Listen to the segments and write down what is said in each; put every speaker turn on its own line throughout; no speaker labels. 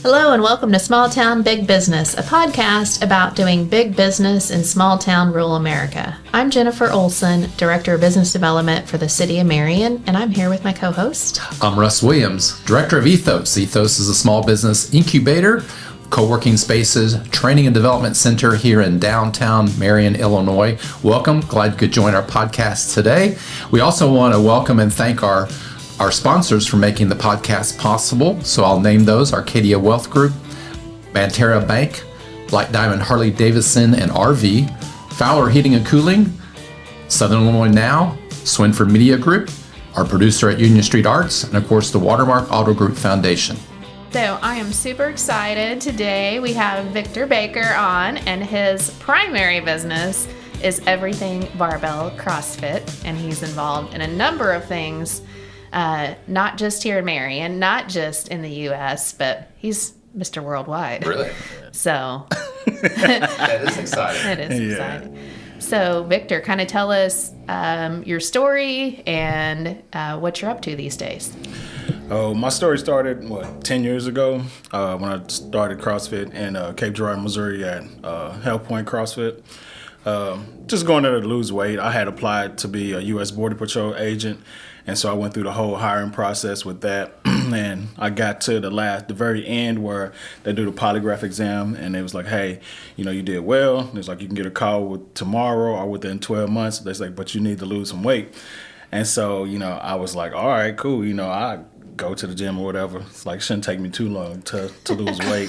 Hello and welcome to Small Town Big Business, a podcast about doing big business in small town rural America. I'm Jennifer Olson, Director of Business Development for the City of Marion, and I'm here with my co-host.
I'm Russ Williams, Director of Ethos. Ethos is a small business incubator, co-working spaces, training and development center here in downtown Marion, Illinois. Welcome. Glad you could join our podcast today. We also want to welcome and thank our sponsors for making the podcast possible. So I'll name those: Arcadia Wealth Group, Mantera Bank, Black Diamond Harley Davidson and RV, Fowler Heating and Cooling, Southern Illinois Now, Swinford Media Group, our producer at Union Street Arts, and of course the Watermark Auto Group Foundation.
So I am super excited. Today we have Victor Baker on, and his primary business is Everything Barbell CrossFit, and he's involved in a number of things. Not just here in Marion, not just in the U.S., but he's Mr. Worldwide.
Really?
So
That is exciting.
it is exciting. So Victor, kind of tell us your story and what you're up to these days.
Oh, my story started, 10 years ago when I started CrossFit in Cape Girardeau, Missouri at HealthPoint CrossFit. Just going there to lose weight. I had applied to be a U.S. Border Patrol agent, and so I went through the whole hiring process with that. And I got to the very end where they do the polygraph exam, and it was like, hey, you did well. It's like, you can get a call tomorrow or within 12 months. They're like, but you need to lose some weight. And so, I was like, all right, cool. I go to the gym or whatever. It's like, shouldn't take me too long to lose weight.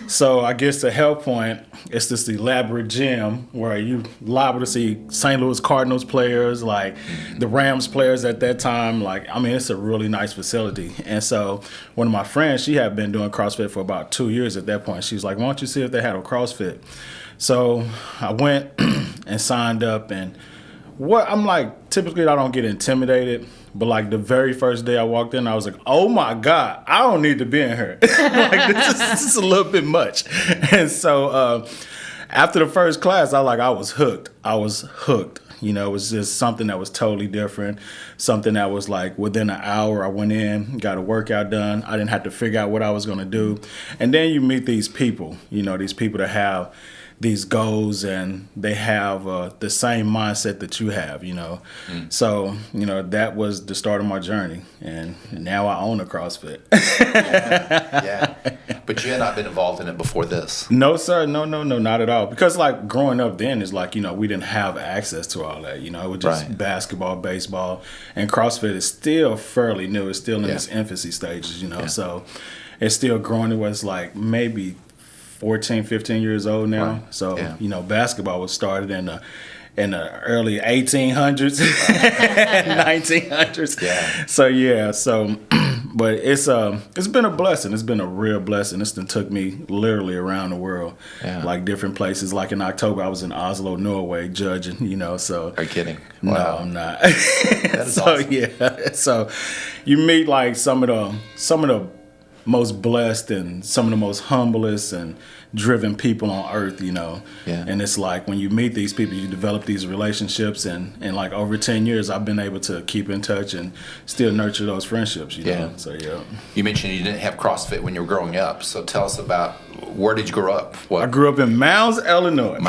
So I guess the HealthPoint, it's this elaborate gym where you liable to see St. Louis Cardinals players, like the Rams players at that time. It's a really nice facility. And so one of my friends, she had been doing CrossFit for about 2 years at that point. She was like, why don't you see if they had a CrossFit? So I went and signed up, and typically I don't get intimidated, but the very first day I walked in, I was like, oh my God, I don't need to be in here. This is a little bit much. And so after the first class, I was hooked. It was just something that was totally different, something that was within an hour I went in, got a workout done. I didn't have to figure out what I was going to do. And then you meet these people, these people that have these goals, and they have the same mindset that you have, So, that was the start of my journey, and now I own a CrossFit.
Yeah. But you had not been involved in it before this?
No, sir. No, not at all. Because growing up then is we didn't have access to all that, it was just basketball, baseball, and CrossFit is still fairly new. It's still in its infancy stages, so it's still growing. It was maybe 14, 15 years old now. Right. So, basketball was started in the early 1800s, 1900s. Yeah. So, but it's been a blessing. It's been a real blessing. This took me literally around the world, different places. In October, I was in Oslo, Norway, judging, so.
Are you kidding?
Wow. No, I'm not. That is awesome. Yeah. So you meet some of the most blessed and some of the most humblest and driven people on earth, And it's when you meet these people, you develop these relationships, and over 10 years, I've been able to keep in touch and still nurture those friendships, know. So,
You mentioned you didn't have CrossFit when you were growing up, so tell us about, where did you grow up?
I grew up in Mounds, Illinois.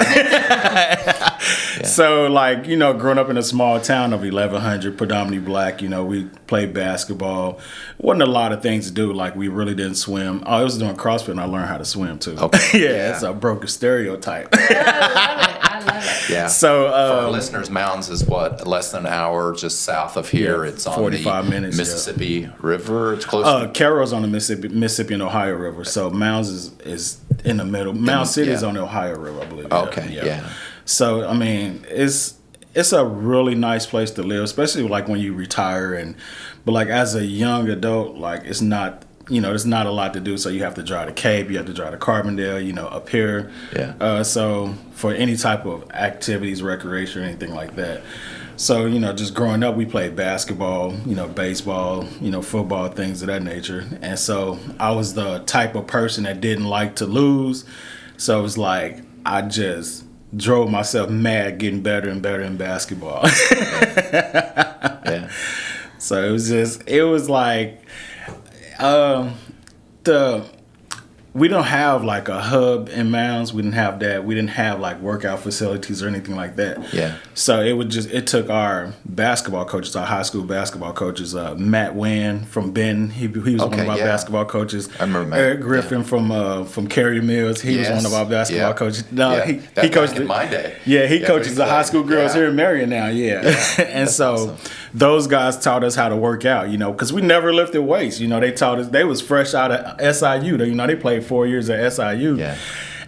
So, growing up in a small town of 1,100, predominantly black, we played basketball. Wasn't a lot of things to do. We really didn't swim. I was doing CrossFit, and I learned how to swim, too.
Okay.
Yeah, so I broke a stereotype.
I love it.
Yeah.
So,
for our listeners, Mounds is less than an hour just south of here.
Yeah,
it's on
45 minutes,
Mississippi River. It's close.
Carroll's on the Mississippi and Ohio River. So Mounds is in the middle. Mound City is on the Ohio River, I believe.
Okay. Yeah.
So it's a really nice place to live, especially when you retire, but as a young adult, it's not. There's not a lot to do, so you have to drive to Cape, you have to drive to Carbondale, up here.
Yeah.
So for any type of activities, recreation, or anything like that. So, just growing up, we played basketball, baseball, football, things of that nature. And so I was the type of person that didn't like to lose. So it was I just drove myself mad getting better and better in basketball.
Yeah.
So it was we don't have like a hub in Mounds. We didn't have that. We didn't have like workout facilities or anything like that.
Yeah.
So it took our basketball coaches, our high school basketball coaches, Matt Wynn from Benton. He was one of our basketball coaches.
I remember Matt.
Eric Griffin from Cary Mills. He was one of our basketball coaches. No, he coached
in my day.
Yeah, he coaches the high school girls here in Marion now. Yeah. And so awesome. Those guys taught us how to work out, because we never lifted weights. They taught us. They was fresh out of SIU. They played 4 years at SIU.
Yeah.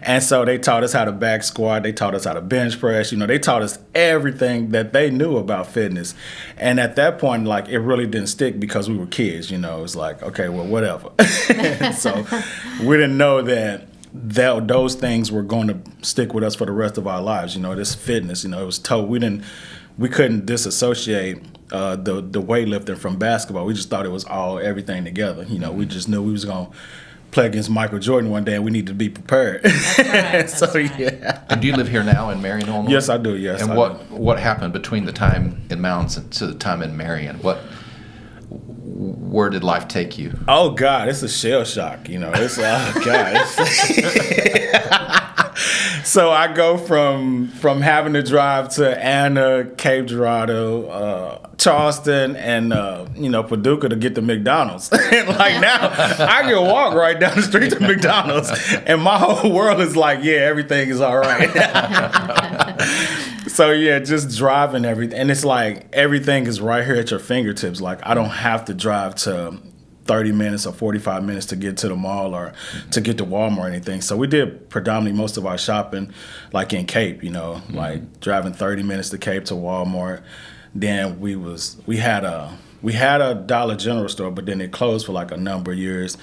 And so they taught us how to back squat. They taught us how to bench press. They taught us everything that they knew about fitness. And at that point, like, it really didn't stick because we were kids. It was like, okay, well, whatever. So we didn't know that those things were going to stick with us for the rest of our lives. This fitness, it was told we couldn't disassociate the weightlifting from basketball. We just thought it was everything together. We just knew we was going to play against Michael Jordan one day, and we needed to be prepared.
That's right.
Yeah.
And do you live here now in Marion, Illinois?
Yes, I do. Yes.
And what happened between the time in Mounds and to the time in Marion? Where did life take you?
Oh God, it's a shell shock. It's God. So I go from having to drive to Anna, Cape Girardeau, Charleston, and Paducah to get to McDonald's. And like now, I can walk right down the street to McDonald's, and my whole world is like, yeah, everything is all right. So yeah, just driving everything, and it's like everything is right here at your fingertips. Like I don't have to drive to 30 minutes or 45 minutes to get to the mall or to get to Walmart or anything. So we did predominantly most of our shopping like in Cape, like driving 30 minutes to Cape to Walmart. Then we had a Dollar General store, but then it closed for like a number of years.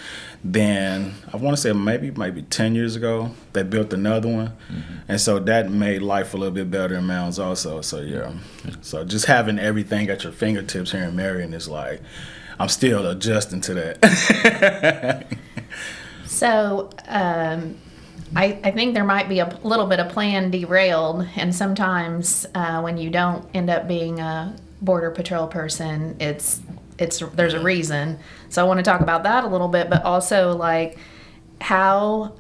Then I want to say maybe 10 years ago, they built another one. Mm-hmm. And so that made life a little bit better in Mounds also. So yeah. So just having everything at your fingertips here in Marion is like, I'm still adjusting to that.
So I think there might be a little bit of plan derailed, and sometimes when you don't end up being a Border Patrol person, there's a reason. So I want to talk about that a little bit, but also like how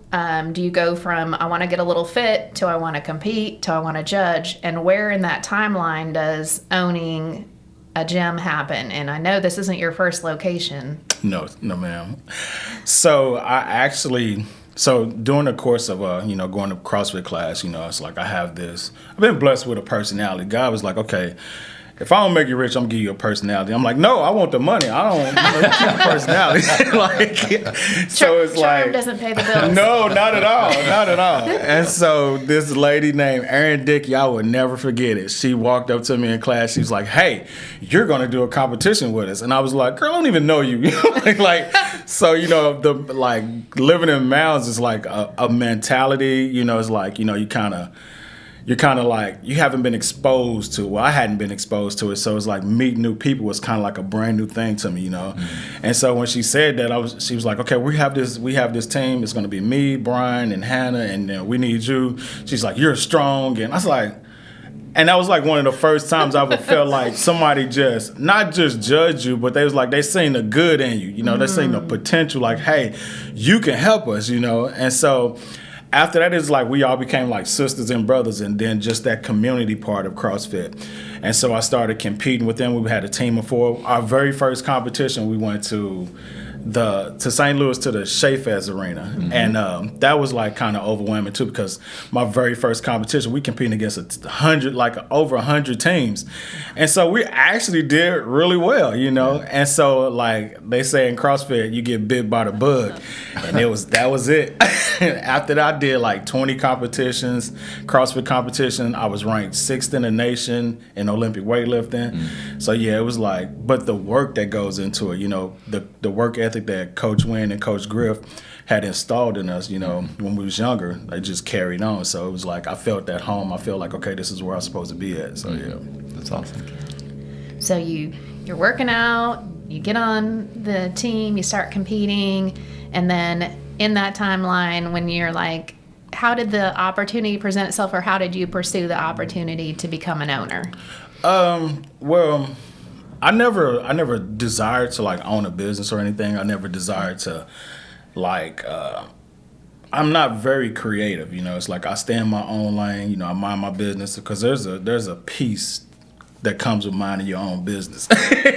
do you go from I want to get a little fit to I want to compete to I want to judge, and where in that timeline does owning a gym happen? And I know this isn't your first location. No, ma'am. So during the course of going to CrossFit class, it's like I've been blessed with a personality. God was like, okay, if I don't make you rich, I'm gonna give you a personality. I'm like, no, I want the money. I don't want a personality. So it's Charm doesn't pay the bills.
No, not at all, not at all. And so this lady named Erin Dickey, I would never forget it. She walked up to me in class. She was like, "Hey, you're gonna do a competition with us." And I was like, "Girl, I don't even know you." So living in Mounds is like a mentality. It's like you're kind of like, you haven't been exposed to, well, I hadn't been exposed to it. So it's like meeting new people was kind of like a brand new thing to me, Mm-hmm. And so when she said that, she was like, okay, we have this team. It's going to be me, Brian, and Hannah, and we need you. She's like, you're strong. And I was like, and that was like one of the first times I ever felt like somebody not just judge you, but they seen the good in you, mm-hmm. They seen the potential, like, hey, you can help us, And so after that, it's like we all became like sisters and brothers, and then just that community part of CrossFit. And so I started competing with them. We had a team of 4. Our very first competition, we went to St. Louis to the Shea Fest Arena. Mm-hmm. And that was like kind of overwhelming too, because my very first competition, we competed against over 100 teams. And so we actually did really well, And so like they say in CrossFit, you get bit by the bug. And that was it. After that, I did like 20 competitions, CrossFit competition. I was ranked 6th in the nation in Olympic weightlifting. Mm-hmm. So yeah, it was like, but the work that goes into it, the work ethic that Coach Wynn and Coach Griff had installed in us, when we was younger, they just carried on. So it was like I felt at home. I felt like, okay, this is where I'm supposed to be at. So yeah,
that's awesome.
So you're working out, you get on the team, you start competing, and then in that timeline, when you're like, how did the opportunity present itself, or how did you pursue the opportunity to become an owner?
Well, I never desired to like own a business or anything. I never desired to like I'm not very creative, you know. It's like I stay in my own lane, you know. I mind my business because there's a peace that comes with minding your own business,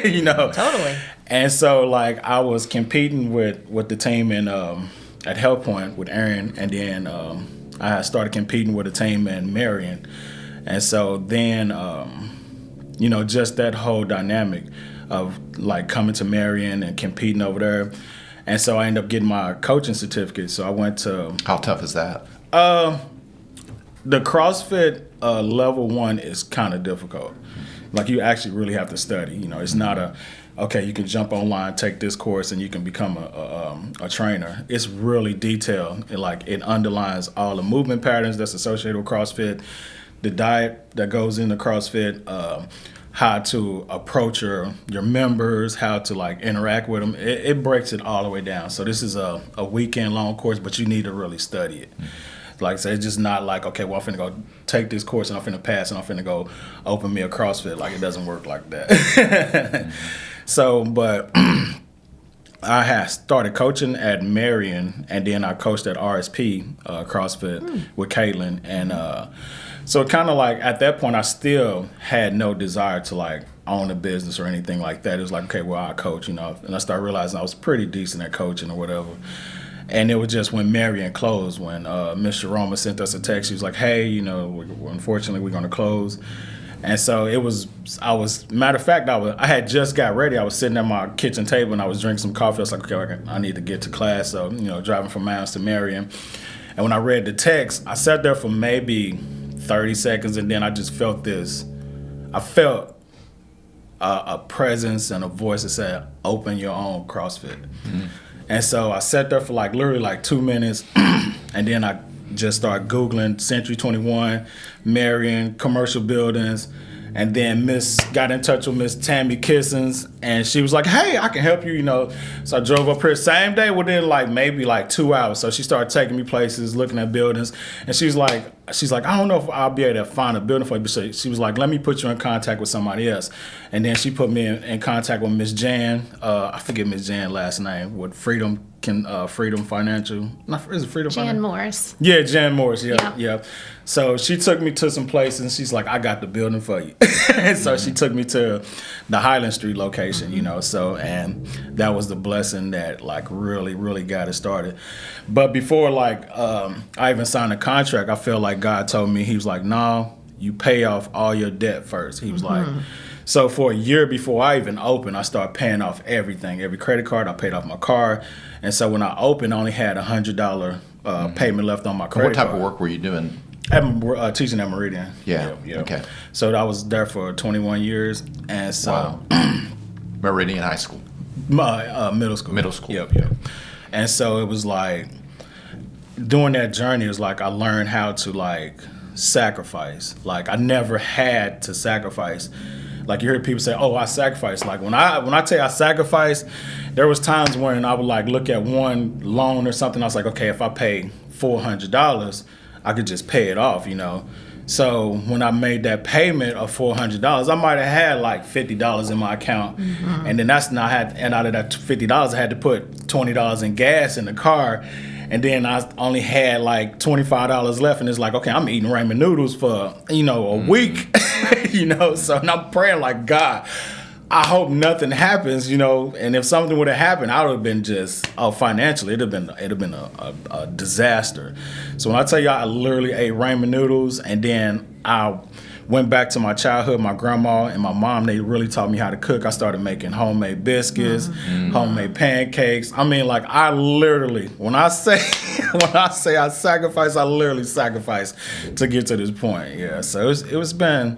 you know.
Totally.
And so like I was competing with the team in at HealthPoint with Aaron, and then I had started competing with a team in Marion, and so then you know, just that whole dynamic of like coming to Marion and competing over there. And so I ended up getting my coaching certificate. So I went to...
How tough is that?
The CrossFit level 1 is kind of difficult. Like you actually really have to study. You know, it's not okay, you can jump online, take this course, and you can become a trainer. It's really detailed. It underlines all the movement patterns that's associated with CrossFit, the diet that goes into CrossFit, how to approach your members, how to like interact with them. It breaks it all the way down. So this is a weekend long course, but you need to really study it. Like I say, it's just not like, okay, well, I'm finna go take this course and I'm finna pass and I'm finna go open me a CrossFit. Like it doesn't work like that. So, but I had started coaching at Marion, and then I coached at RSP CrossFit with Caitlin, and so kind of like at that point, I still had no desire to like own a business or anything like that. It was like, okay, well, I coach, you know, and I started realizing I was pretty decent at coaching or whatever. And it was just when Marion closed, when Miss Sharoma sent us a text. She was like, hey, you know, unfortunately, we're going to close. And so matter of fact, I had just got ready. I was sitting at my kitchen table and I was drinking some coffee. I was like, okay, I need to get to class. So, you know, driving from Mounds to Marion. And when I read the text, I sat there for maybe 30 seconds, and then I just felt a presence and a voice that said, open your own CrossFit. Mm-hmm. And so I sat there for like literally like 2 minutes, and then I just started Googling Century 21, Marion, commercial buildings, and then got in touch with Miss Tammy Kissins, and she was like, hey, I can help you, you know. So I drove up here same day within like maybe like 2 hours. So she started taking me places, looking at buildings, and she's like, I don't know if I'll be able to find a building for you. But she was like, let me put you in contact with somebody else. And then she put me in contact with Miss Jan. I forget Miss Jan's last name, with Freedom Financial. Is it Freedom Financial?
Jan Morris.
Yeah, Jan Morris. Yeah. So she took me to some places, and she's like, I got the building for you. And so she took me to the Highland Street location, you know. So, and that was the blessing that like really, really got it started. But before like I even signed a contract, I felt like God told me, he was like, no, you pay off all your debt first. He was like, so for a year before I even opened, I started paying off everything. Every credit card, I paid off my car. And so when I opened, I only had $100 payment left on my credit card.
What type of work were you doing?
Teaching at Meridian.
Yeah.
Okay. So I was there for 21 years. And so...
Wow. Meridian High School?
Middle school.
Middle school.
Yep. And so it was like, during that journey, it was like I learned how to like sacrifice. Like I never had to sacrifice. Like you hear people say, oh, I sacrificed. Like when I tell you I sacrificed, there was times when I would like look at one loan or something. I was like, okay, if I pay $400, I could just pay it off, you know. So when I made that payment of $400, I might have had like $50 in my account, and then and out of that $50, I had to put $20 in gas in the car, and then I only had like $25 left, and it's like, okay, I'm eating ramen noodles for, you know, a week, you know. So and I'm praying like, God, I hope nothing happens, you know. And if something would have happened, I would have been just financially, it'd have been a disaster. So when I tell you, I literally ate ramen noodles, and then I went back to my childhood. My grandma and my mom, they really taught me how to cook. I started making homemade biscuits, homemade pancakes. I mean, like I literally, when I say I sacrifice, I literally sacrifice to get to this point. Yeah. So it's been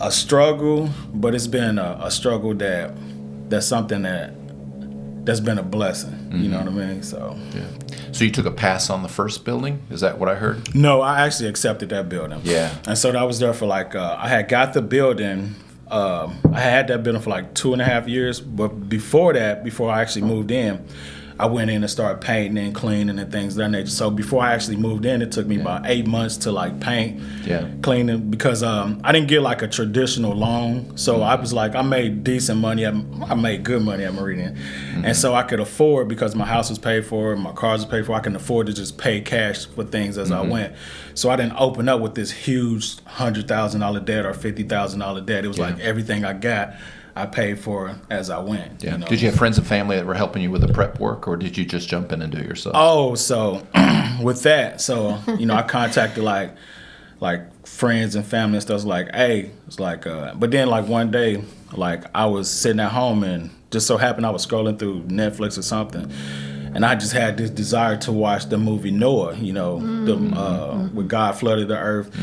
a struggle, but it's been a struggle that's something that's been a blessing. You know what I mean? So
yeah. So you took a pass on the first building? Is that what I heard?
No, I actually accepted that building.
Yeah.
And so I was there for like I had got the building. I had that building for like 2.5 years, but before I actually moved in, I went in and started painting and cleaning and things of that nature. So before I actually moved in, it took me about 8 months to like paint, cleaning, because I didn't get like a traditional loan. So I was like, I made decent money. I made good money at Marion. And so I could afford, because my house was paid for, my cars was paid for, I can afford to just pay cash for things as I went. So I didn't open up with this huge $100,000 debt or $50,000 debt. It was like everything I got, I paid for as I went.
Yeah. Did you have friends and family that were helping you with the prep work, or did you just jump in and do it yourself?
Oh, so with that, so I contacted like friends and family and stuff. It's like, hey, it's like, but then like one day, like I was sitting at home and just so happened I was scrolling through Netflix or something, and I just had this desire to watch the movie Noah, where God flooded the earth.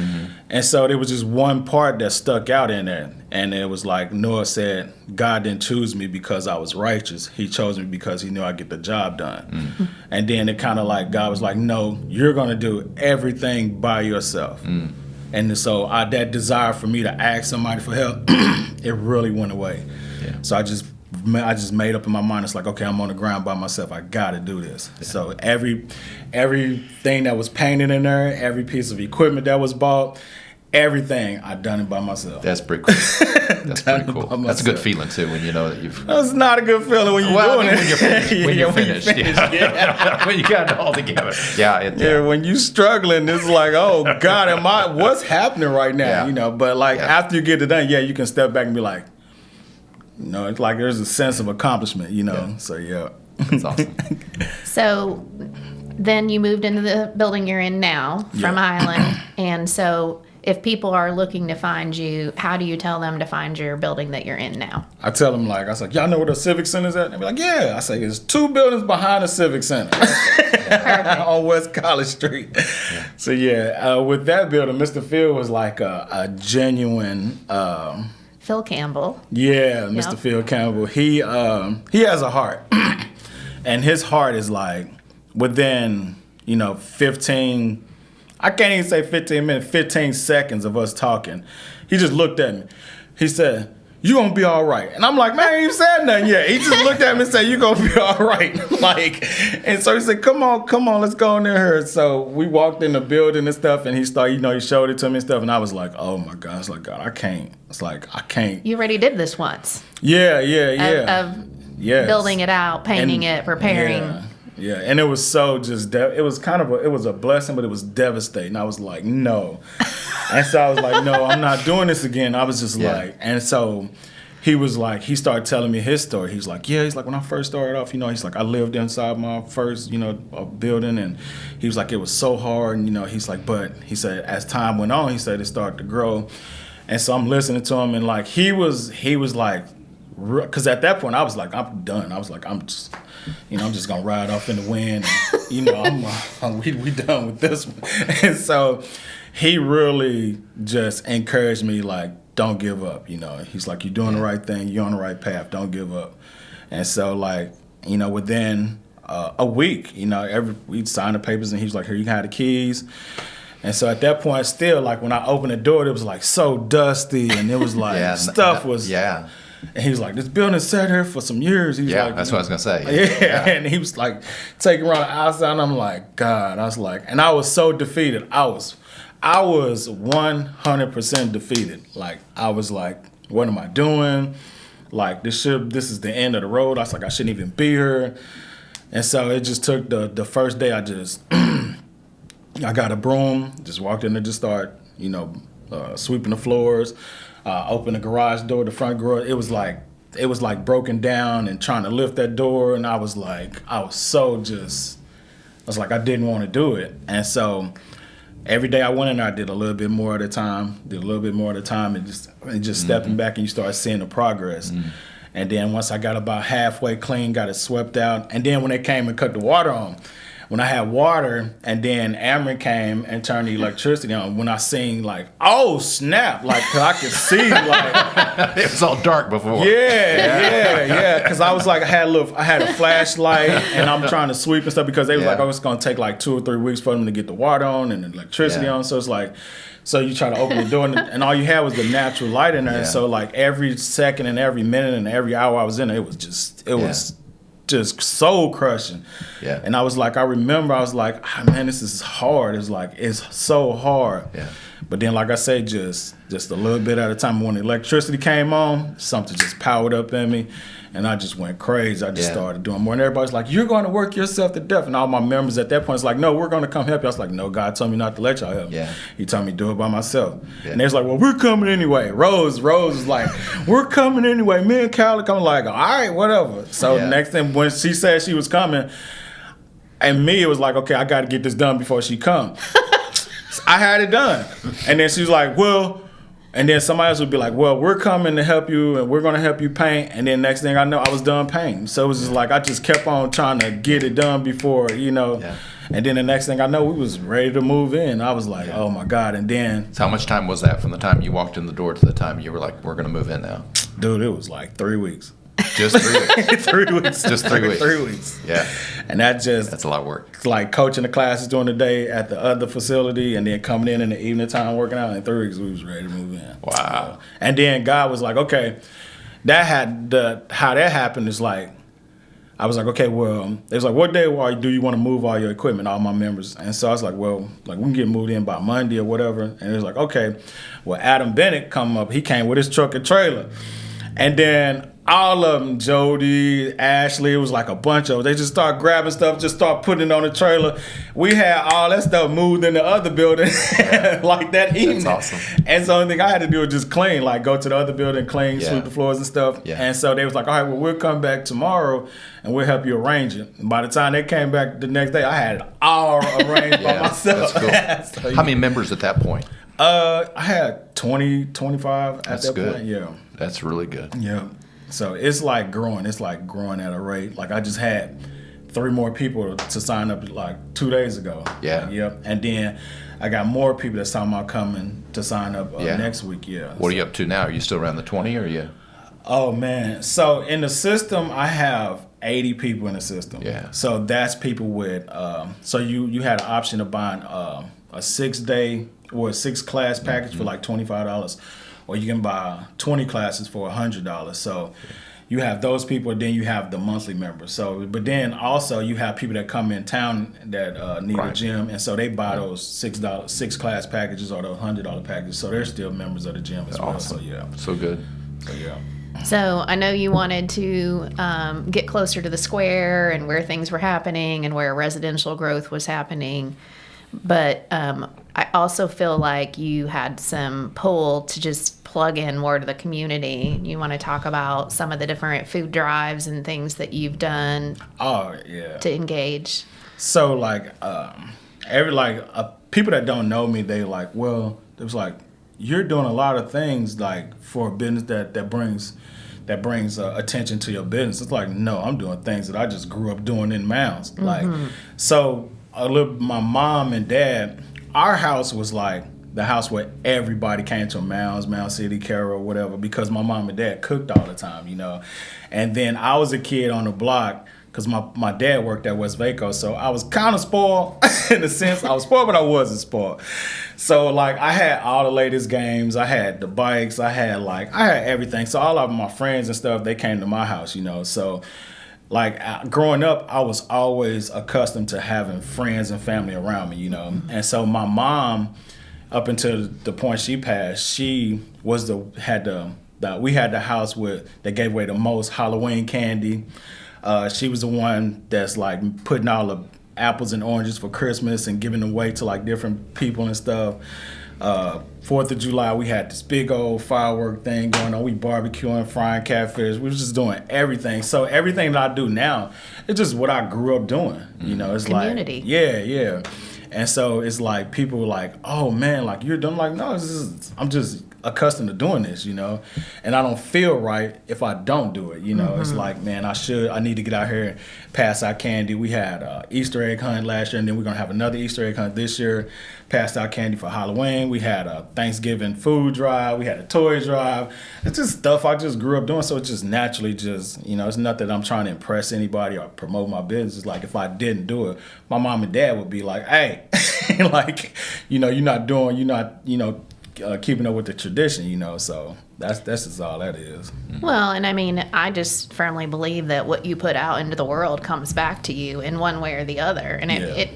And so there was just one part that stuck out in there. And it was like Noah said, God didn't choose me because I was righteous. He chose me because he knew I'd get the job done. And then it kind of like, God was like, no, you're going to do everything by yourself. And so that desire for me to ask somebody for help, it really went away. So I just made up in my mind, it's like, okay, I'm on the ground by myself. I got to do this. So everything that was painted in there, every piece of equipment that was bought, everything, I done it by myself.
That's pretty cool. That's pretty cool. That's a good feeling too, when you know that you've.
That's not a good feeling when you're doing it.
When you're finished. When you're finished. When you got it all together. When
you struggling, it's like, oh God, what's happening right now? But like after you get it done, you can step back and be like, it's like there's a sense of accomplishment, So
That's awesome.
So then you moved into the building you're in now from Highland, and so if people are looking to find you, how do you tell them to find your building that you're in now?
I tell them, like, I was like, y'all know where the Civic Center's at? They be like, yeah. I say, there's 2 buildings behind the Civic Center on West College Street. So with that building, Mr. Phil was like a genuine.
Phil Campbell.
Yeah, Mr. Phil Campbell. He has a heart, and his heart is like within 15. I can't even say 15 minutes, 15 seconds of us talking. He just looked at me. He said, "You gonna be all right." And I'm like, man, he ain't said nothing yet. He just looked at me and said, "You gonna be all right." And so he said, come on, let's go in there. So we walked in the building and stuff, and he started, he showed it to me and stuff, and I was like, oh my God. It's like, God, I can't. It's like, I can't.
You already did this once.
Yeah.
Of building it out, painting it, preparing.
Yeah, and it was so just, it was it was a blessing, but it was devastating. I was like, no. And so I was like, no, I'm not doing this again. I was just like, and so he was like, he started telling me his story. He's like, when I first started off, he's like, I lived inside my first, building, and he was like, it was so hard, and, he's like, but he said, as time went on, he said it started to grow. And so I'm listening to him, and like, he was like, because at that point I was like, I'm done. I was like, I'm just gonna ride off in the wind. And, we done with this one. And so he really just encouraged me, like, don't give up. He's like, you're doing the right thing. You're on the right path. Don't give up. And so, like, within a week, we signed the papers, and he was like, here, you can have the keys. And so at that point, still, like, when I opened the door, it was like so dusty, and it was like stuff was. Yeah. And he was like, this building sat here for some years. He was like,
that's what I was going to say.
Yeah. And he was like, taking around the outside, and I'm like, God. I was like, and I was so defeated. I was 100% defeated. Like, I was like, what am I doing? Like, this is the end of the road. I was like, I shouldn't even be here. And so it just took the first day, I just, I got a broom, just walked in there, just started, sweeping the floors. Open the garage door, the front garage. It was like broken down, and trying to lift that door, and I was like, I I didn't want to do it. And so every day I went in there, I did a little bit more at a time, and just stepping back, and you start seeing the progress. And then once I got about halfway clean, got it swept out, and then when they came and cut the water on, when I had water, and then Amron came and turned the electricity on, when I seen, like, oh snap, like, 'cause I could see, like,
it was all dark before.
Yeah, because I was like, I had a flashlight, and I'm trying to sweep and stuff, because they was like, oh, it's gonna take like 2 or 3 weeks for them to get the water on and the electricity on. So it's like, so you try to open the door, and all you had was the natural light in there. And so, like, every second and every minute and every hour I was in there, it was just soul crushing.
Yeah.
And I was like, I was like, man, this is hard. It's like, it's so hard.
Yeah.
But then, like I say, just a little bit at a time. When the electricity came on, something just powered up in me, and I just went crazy. I just started doing more. And everybody's like, you're going to work yourself to death. And all my members at that point is like, no, we're going to come help you. I was like, no, God told me not to let y'all help me.
Yeah.
He told me to do it by myself.
Yeah.
And they was like, well, we're coming anyway. Rose was like, we're coming anyway. Me and Cal are coming. Like, all right, whatever. So next thing, when she said she was coming, and me, it was like, okay, I got to get this done before she come. I had it done. And then she was like, well, and then somebody else would be like, well, we're coming to help you and we're going to help you paint. And then next thing I know, I was done painting. So it was just like, I just kept on trying to get it done before, Yeah. And then the next thing I know, we was ready to move in. I was like, oh my God. And then.
So how much time was that from the time you walked in the door to the time you were like, we're going to move in now?
Dude, it was like 3 weeks.
Just 3 weeks.
3 weeks.
Just 3 weeks.
3 weeks.
Yeah.
And that's
a lot of work.
Like coaching the classes during the day at the other facility and then coming in the evening time working out. In 3 weeks, we was ready to move in.
Wow.
And then God was like, okay, how that happened is like, I was like, okay, well, they was like, what day do you want to move all your equipment, all my members? And so I was like, well, like we can get moved in by Monday or whatever. And it was like, okay, well, Adam Bennett come up. He came with his truck and trailer. And then all of them, Jody, Ashley, it was like a bunch of them. They just start grabbing stuff, just start putting it on the trailer. We had all that stuff moved in the other building like that evening.
That's awesome.
And so the only thing I had to do was just clean, like go to the other building, clean,
Yeah.
sweep the floors and stuff.
Yeah.
And so they was like, all right, well, we'll come back tomorrow and we'll help you arrange it. And by the time they came back the next day, I had it all arranged by myself.
That's cool. How many members at that point?
I had 20, 25 at
That's
that
good.
point. Yeah.
That's really good.
Yeah. So it's like growing. It's like growing at a rate. Like I just had 3 more people to sign up like 2 days ago.
Yeah.
Yep. And then I got more people that's talking about coming to sign up next week. Yeah.
What are you up to now? Are you still around the 20 or are you?
Oh man. So in the system, I have 80 people in the system.
Yeah.
So that's people with. So you had an option of buying a 6-day or a 6-class package for like $25. Or you can buy 20 classes for $100. So you have those people, then you have the monthly members. So, but then also you have people that come in town that need a gym, and so they buy those $6 6-class packages or those $100 packages. So they're still members of the gym as well.
Awesome.
So yeah.
So good.
So yeah.
So I know you wanted to get closer to the square and where things were happening and where residential growth was happening. But I also feel like you had some pull to just plug in more to the community. You want to talk about some of the different food drives and things that you've done to engage.
So like people that don't know me, they like, well, it was like, you're doing a lot of things like for a business that brings attention to your business. It's like, no, I'm doing things that I just grew up doing in Mounds. Like, so my mom and dad, our house was like the house where everybody came to Mounds, Mound City, Carroll, whatever, because my mom and dad cooked all the time, And then I was a kid on the block because my dad worked at West Vaco, so I was kind of spoiled in a sense. I was spoiled, but I wasn't spoiled. So like I had all the latest games, I had the bikes, I had everything. So all of my friends and stuff, they came to my house, So like growing up, I was always accustomed to having friends and family around me, And so my mom, up until the point she passed, she was we had the house that gave away the most Halloween candy. She was the one that's like putting all the apples and oranges for Christmas and giving them away to like different people and stuff. 4th of July, we had this big old firework thing going on. We barbecuing, frying catfish. We was just doing everything. So everything that I do now, it's just what I grew up doing. It's
community.
Like, yeah. And so it's like people were like, oh man, like you're done. Like, no, I'm just accustomed to doing this, and I don't feel right if I don't do it. It's like, man, I need to get out here and pass out candy. We had Easter egg hunt last year, and then we're gonna have another Easter egg hunt this year. Passed out candy for Halloween. We had a Thanksgiving food drive. We had a toy drive. It's just stuff I just grew up doing, so it's just naturally it's not that I'm trying to impress anybody or promote my business. It's like if I didn't do it, my mom and dad would be like, hey, like, you're not keeping up with the tradition, you know. So that's just all that is.
Well, and I mean, I just firmly believe that what you put out into the world comes back to you in one way or the other. And it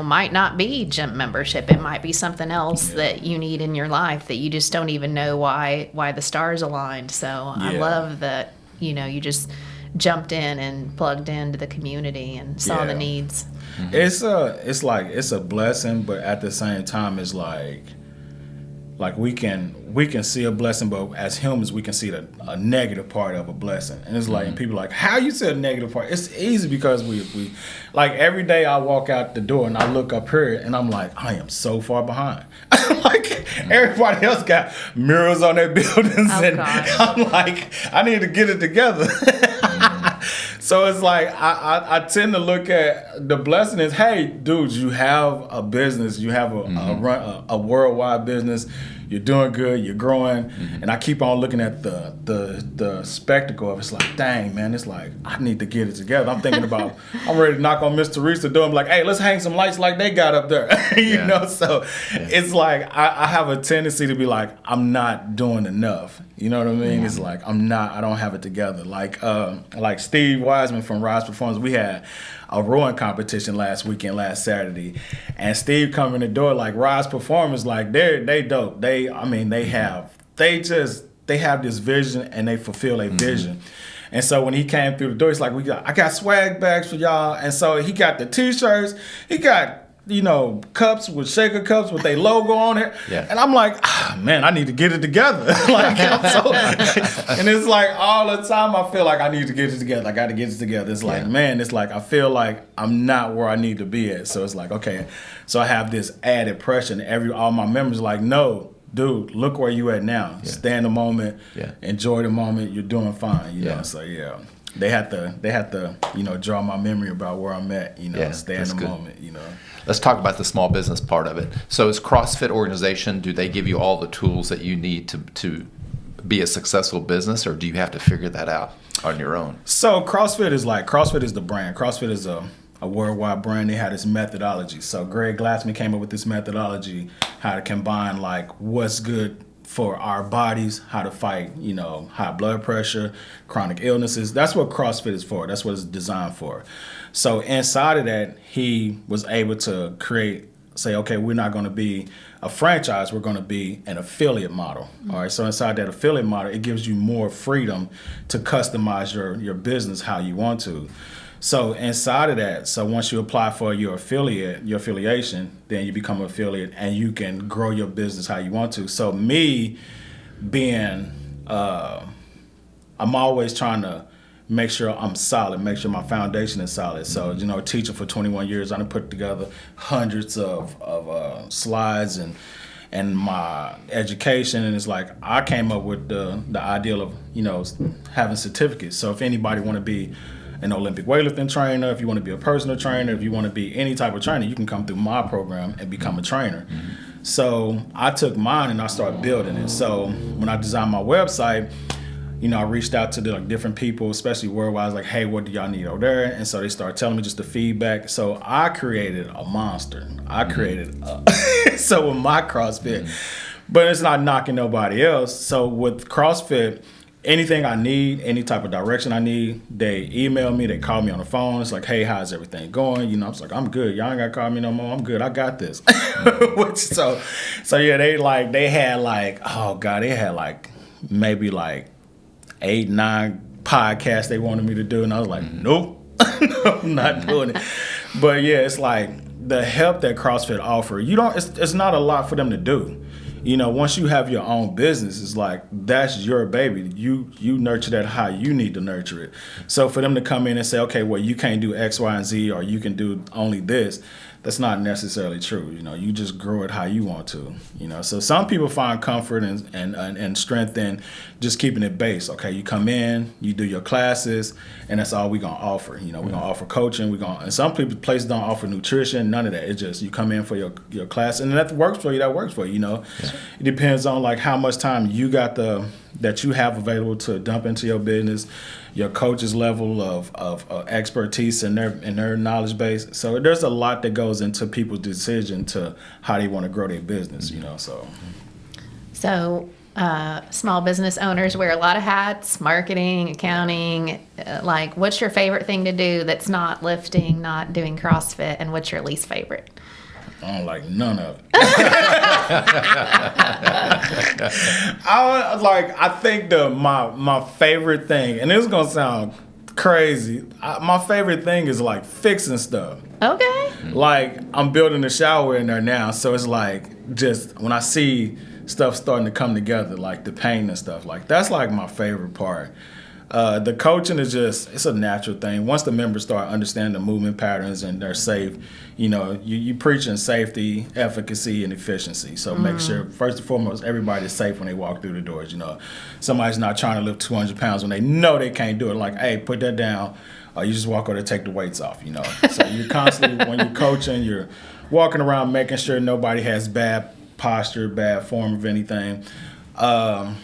might not be gym membership. It might be something else that you need in your life that you just don't even know why the stars aligned. So I love that, you just jumped in and plugged into the community and saw the needs.
Mm-hmm. It's a blessing, but at the same time, it's like we can see a blessing, but as humans, we can see a negative part of a blessing. And it's like, and people are like, how you see a negative part? It's easy because we like every day I walk out the door and I look up here and I'm like, I am so far behind. Like everybody else got mirrors on their buildings, and gosh. I'm like, I need to get it together. So it's like I tend to look at the blessing is, hey, dudes, you have a business, you have a worldwide business, you're doing good, you're growing, and I keep on looking at the spectacle of it's like, dang, man, it's like I need to get it together. I'm thinking about I'm ready to knock on Mr. Reese's door. I'm like, hey, let's hang some lights like they got up there, you know. So it's like I have a tendency to be like, I'm not doing enough. You know what I mean? Yeah. It's like I don't have it together. Like Steve Wiseman from Rise Performance, we had a rowing competition last Saturday, and Steve come in the door like Rise Performance, like they dope. They have this vision and they fulfill a vision. And so when he came through the door, he's like, I got swag bags for y'all. And so he got the t-shirts, he got cups with shaker cups with their logo on it. Yeah. And I'm like, man, I need to get it together. And it's like all the time I feel like I need to get it together. I got to get it together. It's like, man, it's like I feel like I'm not where I need to be at. So it's like, okay. So I have this added pressure, and all my members are like, no, dude, look where you at now. Yeah. Stay in the moment. Yeah. Enjoy the moment. You're doing fine. You know. So yeah. They have to, draw my memory about where I'm at, stay in the moment,
Let's talk about the small business part of it. So is CrossFit organization, do they give you all the tools that you need to be a successful business, or do you have to figure that out on your own?
So CrossFit is the brand. CrossFit is a worldwide brand. They had this methodology. So Greg Glassman came up with this methodology, how to combine like what's good for our bodies, how to fight, high blood pressure, chronic illnesses. That's what CrossFit is for. That's what it's designed for. So inside of that, he was able to say, okay, we're not going to be a franchise, we're going to be an affiliate model. All right. So inside that affiliate model, it gives you more freedom to customize your business how you want to. So inside of that, so once you apply for your affiliation, then you become an affiliate and you can grow your business how you want to. So me being, I'm always trying to make sure I'm solid, make sure my foundation is solid. So, teaching for 21 years, I done put together hundreds of slides and my education, and it's like I came up with the ideal of, having certificates. So if anybody want to be an Olympic weightlifting trainer, if you want to be a personal trainer, if you want to be any type of trainer, you can come through my program and become a trainer. Mm-hmm. So I took mine and I started building it. So when I designed my website, I reached out to the different people, especially worldwide. I was like, hey, what do y'all need over there? And so they started telling me just the feedback. So I created a monster. I created so with my CrossFit, but it's not knocking nobody else. So with CrossFit, anything I need, any type of direction I need, they email me, they call me on the phone. It's like, hey, how's everything going? I'm like, I'm good. Y'all ain't got to call me no more. I'm good. I got this. So yeah, they had maybe 8-9 podcasts they wanted me to do. And I was like, nope, I'm not doing it. But yeah, it's like the help that CrossFit offer, it's not a lot for them to do. Once you have your own business, it's like, that's your baby. You nurture that how you need to nurture it. So for them to come in and say, okay, well, you can't do X, Y, and Z, or you can do only this, that's not necessarily true. You just grow it how you want to. So some people find comfort and strength in just keeping it base. Okay, you come in, you do your classes, and that's all we're gonna offer. We're gonna offer coaching. And some places don't offer nutrition. None of that. It's just you come in for your class, and that works for you. That works for you. Yeah. It depends on how much time you got that you have available to dump into your business, your coach's level of expertise in their knowledge base. So there's a lot that goes into people's decision to how they want to grow their business, So.
So, small business owners wear a lot of hats, marketing, accounting. Like, what's your favorite thing to do that's not lifting, not doing CrossFit, and what's your least favorite?
I don't like none of it. I think my favorite thing, and this is gonna sound crazy. My favorite thing is like fixing stuff.
Okay.
Like I'm building a shower in there now, so it's like just when I see stuff starting to come together, like the paint and stuff, like that's like my favorite part. The coaching is it's a natural thing. Once the members start understanding the movement patterns and they're safe, you preaching safety, efficacy, and efficiency. So make sure, first and foremost, everybody's safe when they walk through the doors. Somebody's not trying to lift 200 pounds when they know they can't do it. Like, hey, put that down. You just walk over to take the weights off, So you're constantly, when you're coaching, you're walking around making sure nobody has bad posture, bad form of anything. Paying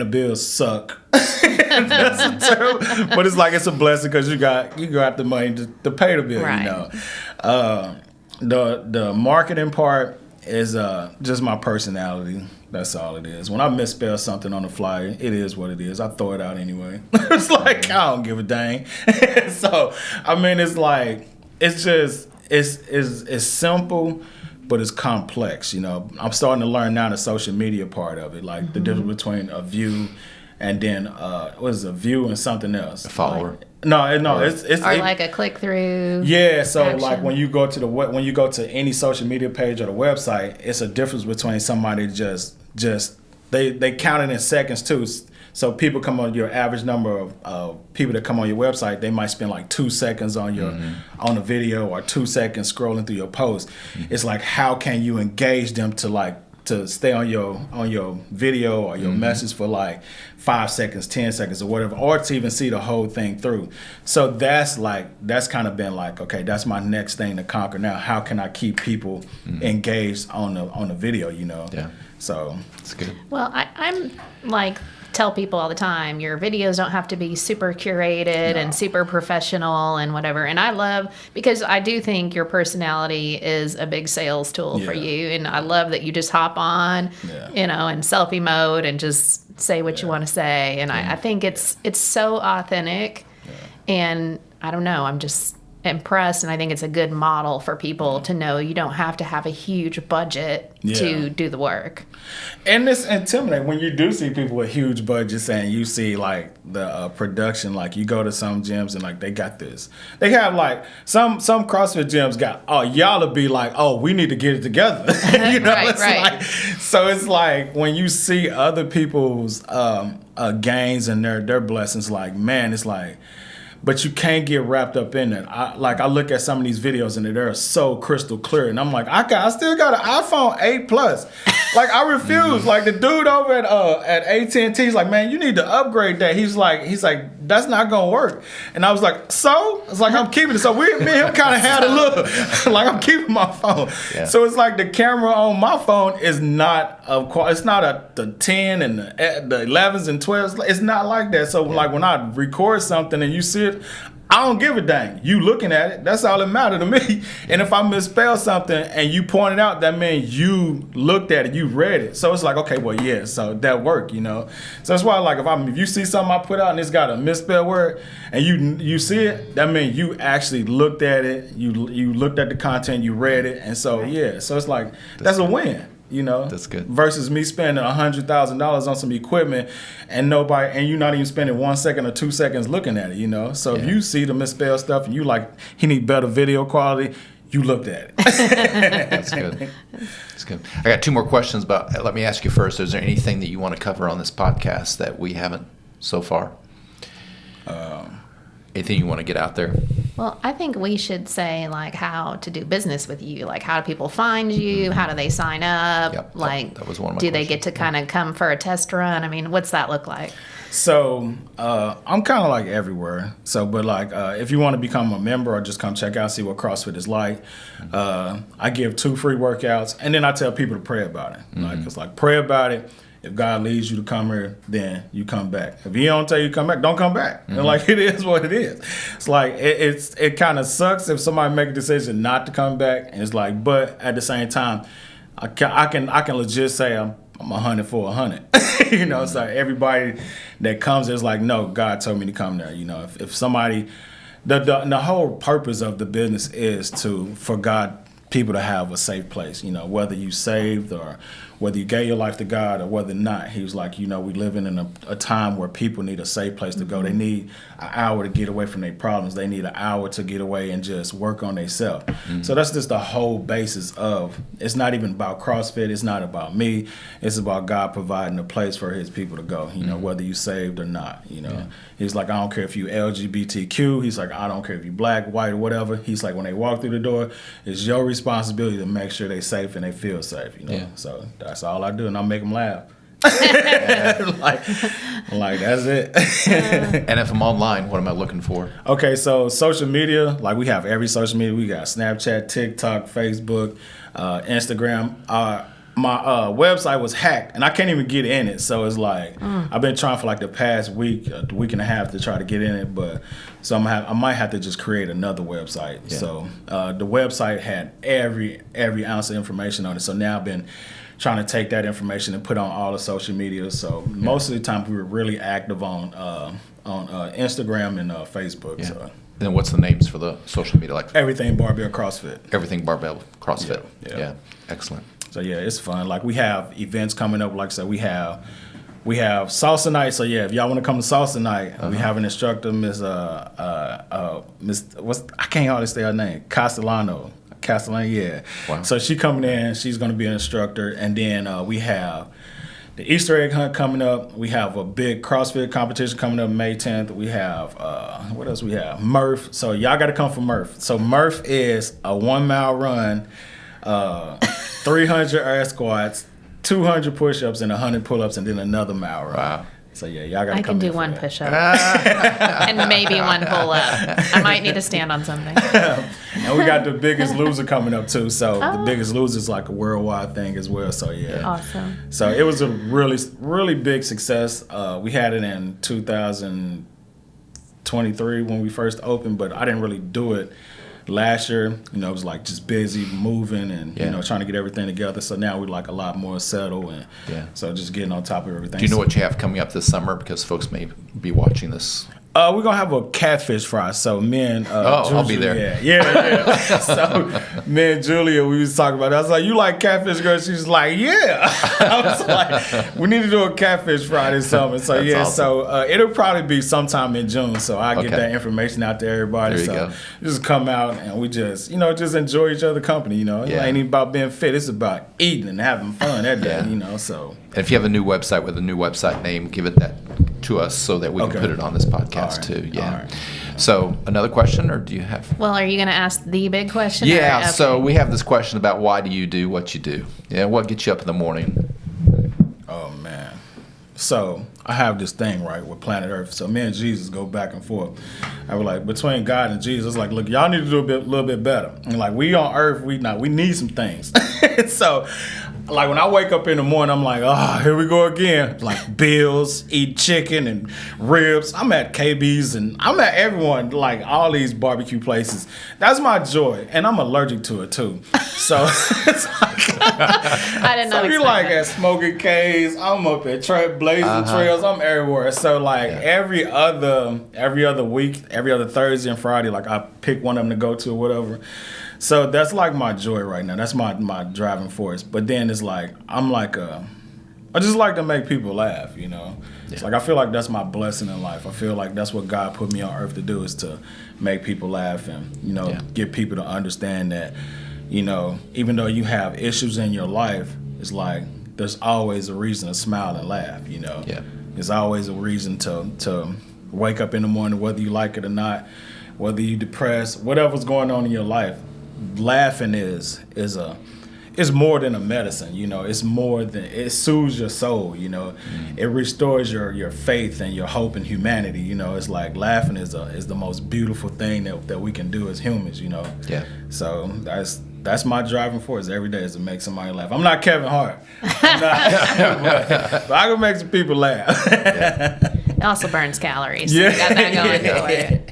the bills suck. That's terrible, but it's like it's a blessing because you got the money to pay the bill.
Right.
The marketing part is just my personality. That's all it is. When I misspell something on the flyer, it is what it is. I throw it out anyway. It's like I don't give a dang. So I mean, it's like it's simple. But it's complex, I'm starting to learn now the social media part of it, like the difference between a view and then what is a view and something else?
A follower.
It's
like a click through.
Yeah, so
action.
like when you go to any social media page or the website, it's a difference between somebody just they count it in seconds too. So people come on your average number of people that come on your website, they might spend like 2 seconds on your on a video or 2 seconds scrolling through your post. It's like how can you engage them to stay on your video or your message for like 5 seconds, 10 seconds or whatever, or to even see the whole thing through. So that's kind of been like, okay, that's my next thing to conquer now. How can I keep people engaged on the video,
Yeah.
So
That's good.
Well, I'm like tell people all the time, your videos don't have to be super curated and super professional and whatever. And I love, because I do think your personality is a big sales tool for you. And I love that you just hop on, in selfie mode and just say what you want to say. And I think it's so authentic. And I don't know, I'm just impressed, and I think it's a good model for people to know you don't have to have a huge budget to do the work.
And it's intimidating when you do see people with huge budgets and you see like the production, like you go to some gyms and like they got this. They have like some CrossFit gyms got, y'all will be like, we need to get it together. Right. So it's like when you see other people's gains and their blessings, like, man, it's like, but you can't get wrapped up in it. I look at some of these videos and they're so crystal clear, and I'm like, I still got an iPhone 8 Plus. Like I refuse. Like the dude over at AT&T, he's like, man, you need to upgrade that. He's like, that's not gonna work. And I was like, so it's like I'm keeping it. So me and him kind of had a look. Like I'm keeping my phone. Yeah. So it's like the camera on my phone is not it's not the 10 and the 11s and 12s. It's not like that. So like when I record something and you see it, I don't give a dang. You looking at it, that's all that matters to me. And if I misspell something and you point it out, that means you looked at it, you read it. So it's like, okay, well, yeah, so that worked, So that's why, like, if you see something I put out and it's got a misspelled word and you see it, that means you actually looked at it, you looked at the content, you read it, and so so it's like that's a win.
That's good.
Versus me spending $100,000 on some equipment and you're not even spending 1 second or 2 seconds looking at it, So if you see the misspelled stuff and you like, he need better video quality, you looked at it.
That's good. That's good. I got 2 more questions, but let me ask you first, is there anything that you want to cover on this podcast that we haven't so far? Anything you want to get out there?
Well, I think we should say like how to do business with you. Like how do people find you? How do they sign up?
Yep,
like
that was one of my
do
questions.
they get to kind of come for a test run? I mean, what's that look like?
So I'm kind of like everywhere. So, but like if you want to become a member or just come check out, see what CrossFit is like, I give 2 free workouts, and then I tell people to pray about it. Like it's like pray about it. If God leads you to come here, then you come back. If He don't tell you to come back, don't come back. And like it is what it is. It's like it kind of sucks if somebody make a decision not to come back. And it's like, but at the same time, I can legit say I'm 100 for 100. You know, so everybody that comes is like, no, God told me to come there. You know, if somebody, the whole purpose of the business is for God, people to have a safe place. You know, whether you saved or whether you gave your life to God or whether not. He was like, you know, we living in a time where people need a safe place to go. They need an hour to get away from their problems. They need an hour to get away and just work on themselves. So that's just the whole basis of, it's not even about CrossFit. It's not about me. It's about God providing a place for his people to go, you know, whether you saved or not, you know. Yeah. He's like, I don't care if you LGBTQ. He's like, I don't care if you black, white, or whatever. He's like, when they walk through the door, it's your responsibility to make sure they're safe and they feel safe, you know. Yeah. So that's all I do, and I make them laugh. like that's it.
And if I'm online, what am I looking for?
Okay, so social media, like we have every social media. We got Snapchat, TikTok, Facebook, Instagram. My website was hacked, and I can't even get in it. So it's like I've been trying for like the past week and a half to try to get in it, but so I might have to just create another website. Yeah. So the website had every ounce of information on it. So now I've been trying to take that information and put on all the social media. So most of the time we were really active on Instagram and Facebook. Yeah. So.
And then what's the names for the social media? Like
Everything Barbell CrossFit.
Everything Barbell CrossFit. Yeah. Excellent.
So yeah, it's fun. Like we have events coming up. Like I said, we have salsa night. So yeah, if y'all want to come to salsa night, we have an instructor, Miss I can't hardly say her name, Castellano, yeah. Wow. So she coming in. She's going to be an instructor, and then we have the Easter egg hunt coming up. We have a big CrossFit competition coming up May 10th. We have what else? We have Murph. So y'all got to come for Murph. So Murph is a 1 mile run. 300 air squats, 200 push-ups, and 100 pull-ups, and then another mile run. Wow. So yeah, y'all gotta come.
I can do one push-up and maybe one pull-up. I might need to stand on something.
And we got the Biggest Loser coming up too. So the Biggest Loser is like a worldwide thing as well. So yeah,
awesome.
So it was a really big success. We had it in 2023 when we first opened, but I didn't really do it last year. You know, it was like just busy moving and you know, trying to get everything together. So now we're like a lot more settled and so just getting on top of everything.
Do you know what you have coming up this summer? Because folks may be watching this.
We're going to have a catfish fry. So me and
I'll be there.
Yeah. So me and Julia, we was talking about it. I was like, you like catfish, girl? She's like, yeah. I was like, we need to do a catfish fry this summer. So
That's awesome.
So it'll probably be sometime in June. So I get that information out to everybody.
There you
so
go.
Just come out and we just enjoy each other's company. You know, it ain't even about being fit. It's about eating and having fun that day. You know, so.
And if you have a new website with a new website name, give it that to us so that we can put it on this podcast too. Yeah. Right. So another question, or do you have?
Well, are you going to ask the big question?
Yeah. Okay. So we have this question about why do you do what you do? Yeah. What gets you up in the morning?
Oh man. So I have this thing right with planet Earth. So me and Jesus go back and forth. I was like, between God and Jesus, like, look, y'all need to do a little bit better. And like, we on Earth, we need some things. So. Like when I wake up in the morning, I'm like, oh, here we go again. Like bills, eat chicken and ribs. I'm at KB's and I'm at everyone, like all these barbecue places. That's my joy, and I'm allergic to it too. So it's like,
I didn't know.
So you like at Smoking K's, I'm up at Blazing Trails, I'm everywhere. So like every other week, every other Thursday and Friday, like I pick one of them to go to or whatever. So that's like my joy right now. That's my driving force. But then it's like, I just like to make people laugh, you know. It's like I feel like that's my blessing in life. I feel like that's what God put me on earth to do, is to make people laugh and, you know, get people to understand that, you know, even though you have issues in your life, it's like there's always a reason to smile and laugh, you know. Yeah. There's always a reason to wake up in the morning, whether you like it or not, whether you're depressed, whatever's going on in your life. Laughing is more than a medicine, you know. It's more than, it soothes your soul, you know. It restores your faith and your hope in humanity, you know. It's like laughing is the most beautiful thing that we can do as humans, you know. Yeah. So that's my driving force every day, is to make somebody laugh. I'm not Kevin Hart, but I can make some people laugh.
It also burns calories. So you got that going.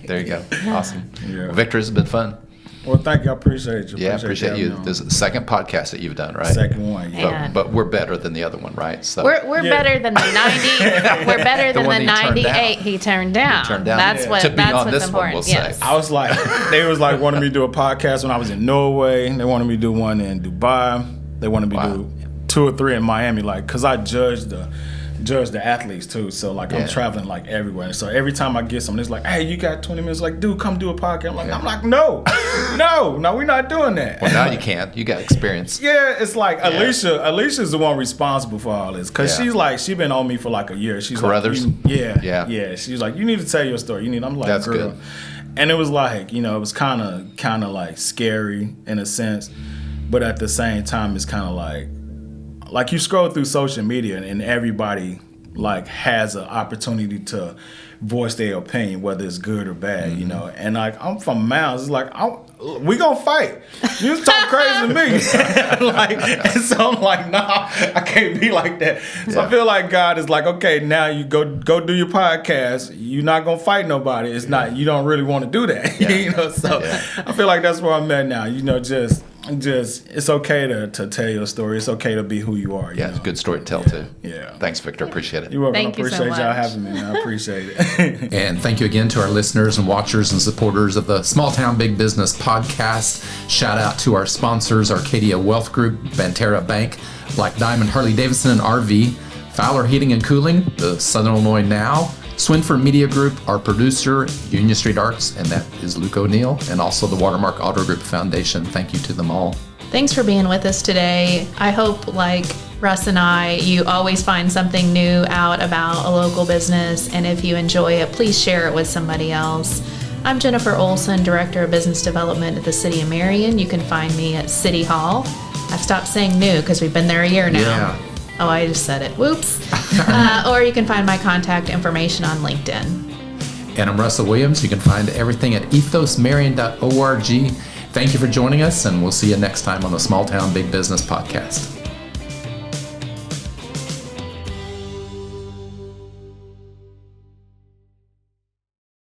There you go. Awesome. Yeah. Well, Victor, it's been fun.
Well, thank you. I appreciate you.
Yeah, appreciate you.
having me
This is the second podcast that you've done, right?
Second one, yeah.
And-
But we're better than the other one, right? So
We're better than the 90. We're better than
one
the
that he turned
98
down.
he turned down.
turned down.
That's
Yeah.
what.
To be
that's
on
what's
this one,
important.
we'll say.
Yes.
I was like, they was like wanting me to do a podcast when I was in Norway. They wanted me to do one in Dubai. They wanted me to do 2 or 3 in Miami, like, cause I judge the athletes too. So like I'm traveling like everywhere. And so every time I get something, it's like, hey, you got 20 minutes? Like, dude, come do a podcast. I'm like, no, we're not doing that.
well, now you can't. You got experience.
Yeah, it's like Alicia's the one responsible for all this, cause she been on me for like a year. She's
Carruthers?
like, yeah. She's like, you need to tell your story. I'm like,
That's
girl.
good.
And it was like, it was kind of like scary in a sense, but at the same time, it's kind of like you scroll through social media and everybody like has an opportunity to voice their opinion, whether it's good or bad, And like I'm from Mounds, it's like we gonna fight. You talk crazy to me, like, and so I'm like, nah, I can't be like that. So I feel like God is like, okay, now you go do your podcast. You're not gonna fight nobody. It's not. You don't really want to do that, So I feel like that's where I'm at now. Just it's okay to tell your story. It's okay to be who you are.
Yeah, it's a good story to tell too.
Yeah.
Thanks, Victor. Appreciate it.
You're welcome.
Thank
I
you so
appreciate y'all
much.
having me, man. I appreciate it.
And thank you again to our listeners and watchers and supporters of the Small Town Big Business podcast. Shout out to our sponsors, Arcadia Wealth Group, Banterra Bank, Black Diamond Harley Davidson and RV, Fowler Heating and Cooling, the Southern Illinois Now, Swinford Media Group, our producer, Union Street Arts, and that is Luke O'Neill, and also the Watermark Auto Group Foundation. Thank you to them all.
Thanks for being with us today. I hope, like Russ and I, you always find something new out about a local business. And if you enjoy it, please share it with somebody else. I'm Jennifer Olson, Director of Business Development at the City of Marion. You can find me at City Hall. I stopped saying new because we've been there a year now.
Yeah.
Oh, I just said it. Whoops. Or you can find my contact information on LinkedIn.
And I'm Russell Williams. You can find everything at ethosmarion.org. Thank you for joining us, and we'll see you next time on the Small Town Big Business podcast.